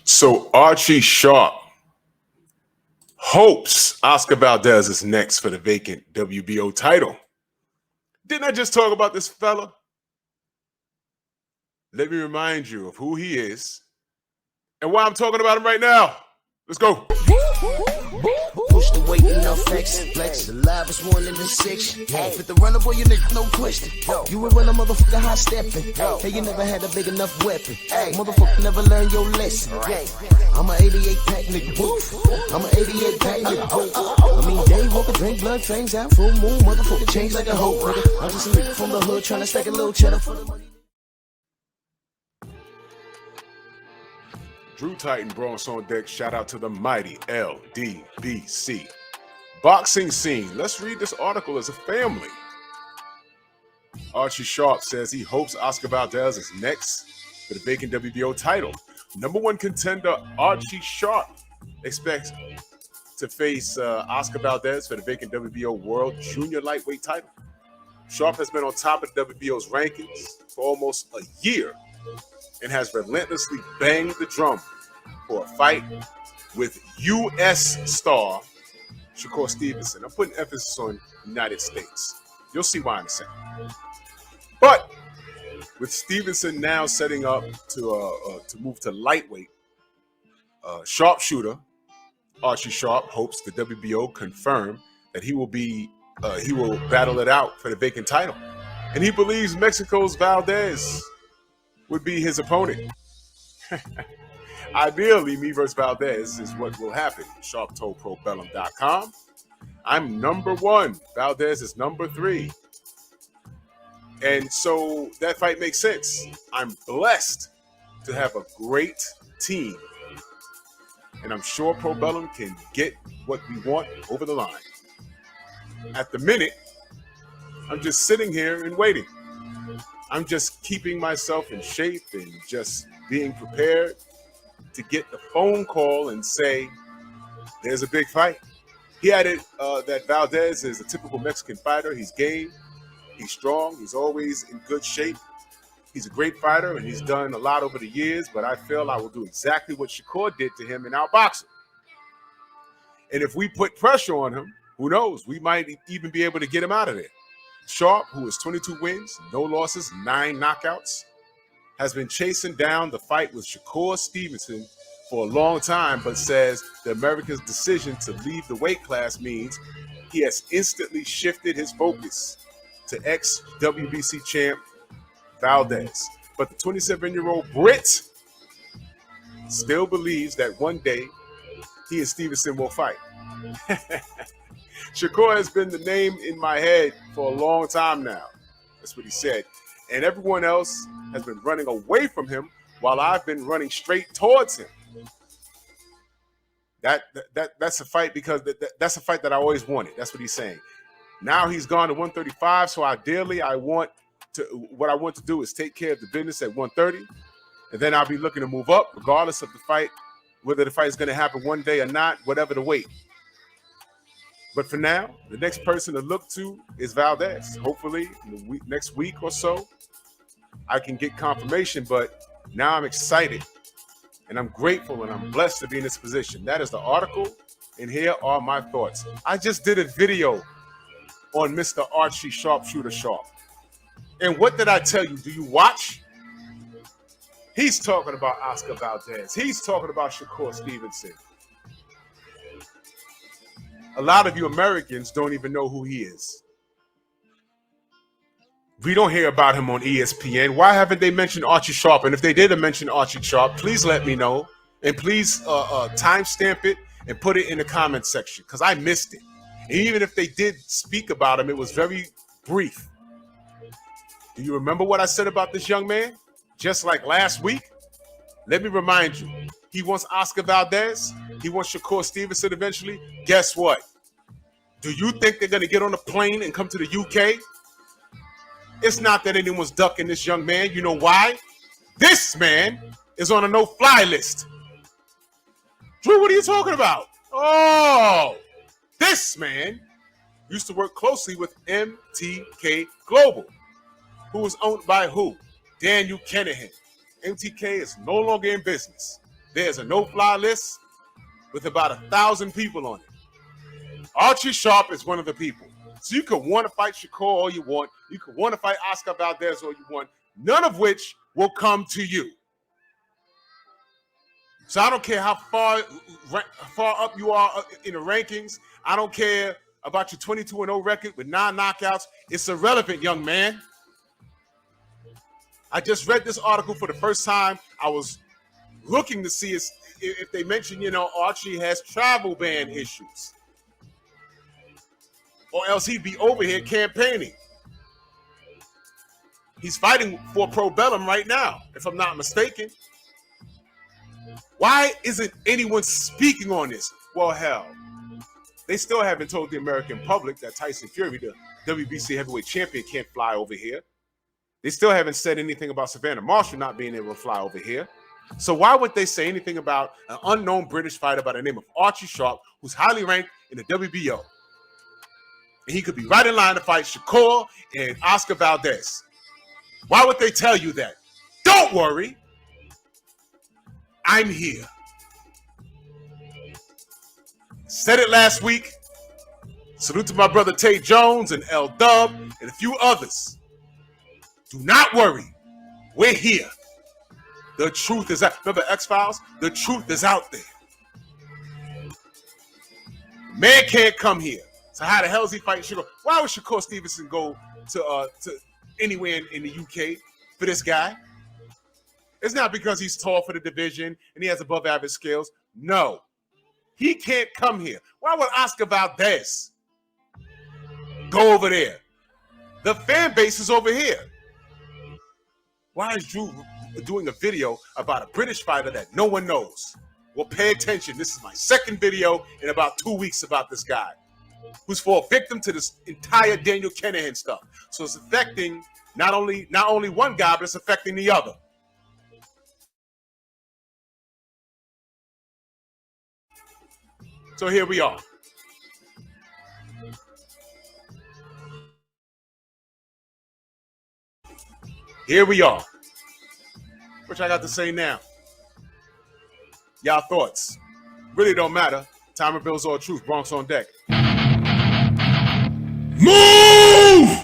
So Archie Sharp hopes Oscar Valdez is next for the vacant WBO title. Didn't I just talk about this fella? Let me remind you of who he is and why I'm talking about him right now. Let's go. Push the weight in no flex. Flex the live is one in the six. Fit the runner, boy, you nigga, no question. You will run a motherfucker high stepping. Hey, you never had a big enough weapon. Motherfucker never learned your lesson. I'm an 88 pack nigga. I'm an 88 pack nigga. I mean, day walker, drink blood, fangs out, full moon, motherfucker change like a hoe. I'm just a nigga from the hood trying to stack a little cheddar for the money. Drew Titan Bronx on deck. Shout out to the mighty LDBC. Boxing scene. Let's read this article as a family. Archie Sharp says he hopes Oscar Valdez is next for the vacant WBO title. Number one contender Archie Sharp expects to face Oscar Valdez for the vacant WBO World Junior Lightweight title. Sharp has been on top of WBO's rankings for almost a year and has relentlessly banged the drum for a fight with U.S. star Shakur Stevenson. I'm putting emphasis on United States. You'll see why in a second. But with Stevenson now setting up to move to lightweight, sharpshooter Archie Sharp hopes the WBO confirm that he will battle it out for the vacant title, and he believes Mexico's Valdez would be his opponent. Ideally, me versus Valdez is what will happen. Sharp told ProBellum.com. I'm number one. Valdez is number three. And so that fight makes sense. I'm blessed to have a great team. And I'm sure ProBellum can get what we want over the line. At the minute, I'm just sitting here and waiting. I'm just keeping myself in shape and just being prepared to get the phone call and say, there's a big fight. He added that Valdez is a typical Mexican fighter. He's game, he's strong, he's always in good shape. He's a great fighter, and he's done a lot over the years, but I feel I will do exactly what Shakur did to him in our boxing. And if we put pressure on him, who knows? We might even be able to get him out of there. Sharp, who has 22 wins, no losses, 9 knockouts, has been chasing down the fight with Shakur Stevenson for a long time, but says the American's decision to leave the weight class means he has instantly shifted his focus to ex-WBC champ Valdez. But the 27-year-old Brit still believes that one day he and Stevenson will fight. Shakur has been the name in my head for a long time now. That's what he said. And everyone else has been running away from him while I've been running straight towards him. That's a fight because that's a fight that I always wanted. That's what he's saying. Now he's gone to 135, so ideally what I want to do is take care of the business at 130, and then I'll be looking to move up regardless of the fight, whether the fight is going to happen one day or not, whatever the weight. But for now, the next person to look to is Valdez. Hopefully, in the next week or so, I can get confirmation. But now I'm excited, and I'm grateful, and I'm blessed to be in this position. That is the article, and here are my thoughts. I just did a video on Mr. Archie Sharpshooter Sharp. And what did I tell you? Do you watch? He's talking about Oscar Valdez. He's talking about Shakur Stevenson. A lot of you Americans don't even know who he is. We don't hear about him on ESPN. Why haven't they mentioned Archie Sharp? And if they did mention Archie Sharp, please let me know. And please timestamp it and put it in the comment section because I missed it. And even if they did speak about him, it was very brief. Do you remember what I said about this young man? Just like last week? Let me remind you. He wants Oscar Valdez. He wants Shakur Stevenson eventually. Guess what? Do you think they're going to get on a plane and come to the UK? It's not that anyone's ducking this young man. You know why? This man is on a no-fly list. Drew, what are you talking about? Oh, this man used to work closely with MTK Global, who was owned by who? Daniel Kinahan. MTK is no longer in business. there's a no-fly list with about 1,000 people on it. Archie Sharp is one of the people. So you could want to fight Shakur all you want. You could want to fight Oscar Valdez all you want. None of which will come to you. So I don't care how far up you are in the rankings. I don't care about your 22-0 record with 9 knockouts. It's irrelevant, young man. I just read this article for the first time. I was looking to see if they mentioned, Archie has travel ban issues. Or else he'd be over here campaigning. He's fighting for Pro Bellum right now, if I'm not mistaken. Why isn't anyone speaking on this? Well, hell, they still haven't told the American public that Tyson Fury, the WBC heavyweight champion, can't fly over here. They still haven't said anything about Savannah Marshall not being able to fly over here. So why would they say anything about an unknown British fighter by the name of Archie Sharp, who's highly ranked in the WBO? And he could be right in line to fight Shakur and Oscar Valdez. Why would they tell you that? Don't worry. I'm here. Said it last week. Salute to my brother Tate Jones and L Dub and a few others. Do not worry. We're here. The truth is out. Remember X-Files? The truth is out there. Man can't come here. So how the hell is he fighting Shakur? Why would Shakur Stevenson go to anywhere in the UK for this guy? It's not because he's tall for the division and he has above average skills. No. He can't come here. Why would Oscar Valdez go over there? The fan base is over here. Why is Drew doing a video about a British fighter that no one knows? Well, pay attention. This is my second video in about 2 weeks about this guy who's fall victim to this entire Daniel Kennedy stuff. So it's affecting not only one guy, but it's affecting the other. So here we are. Here we are. What I got to say now? Y'all thoughts? Really don't matter. Time reveals all truth. Bronx on deck. Move!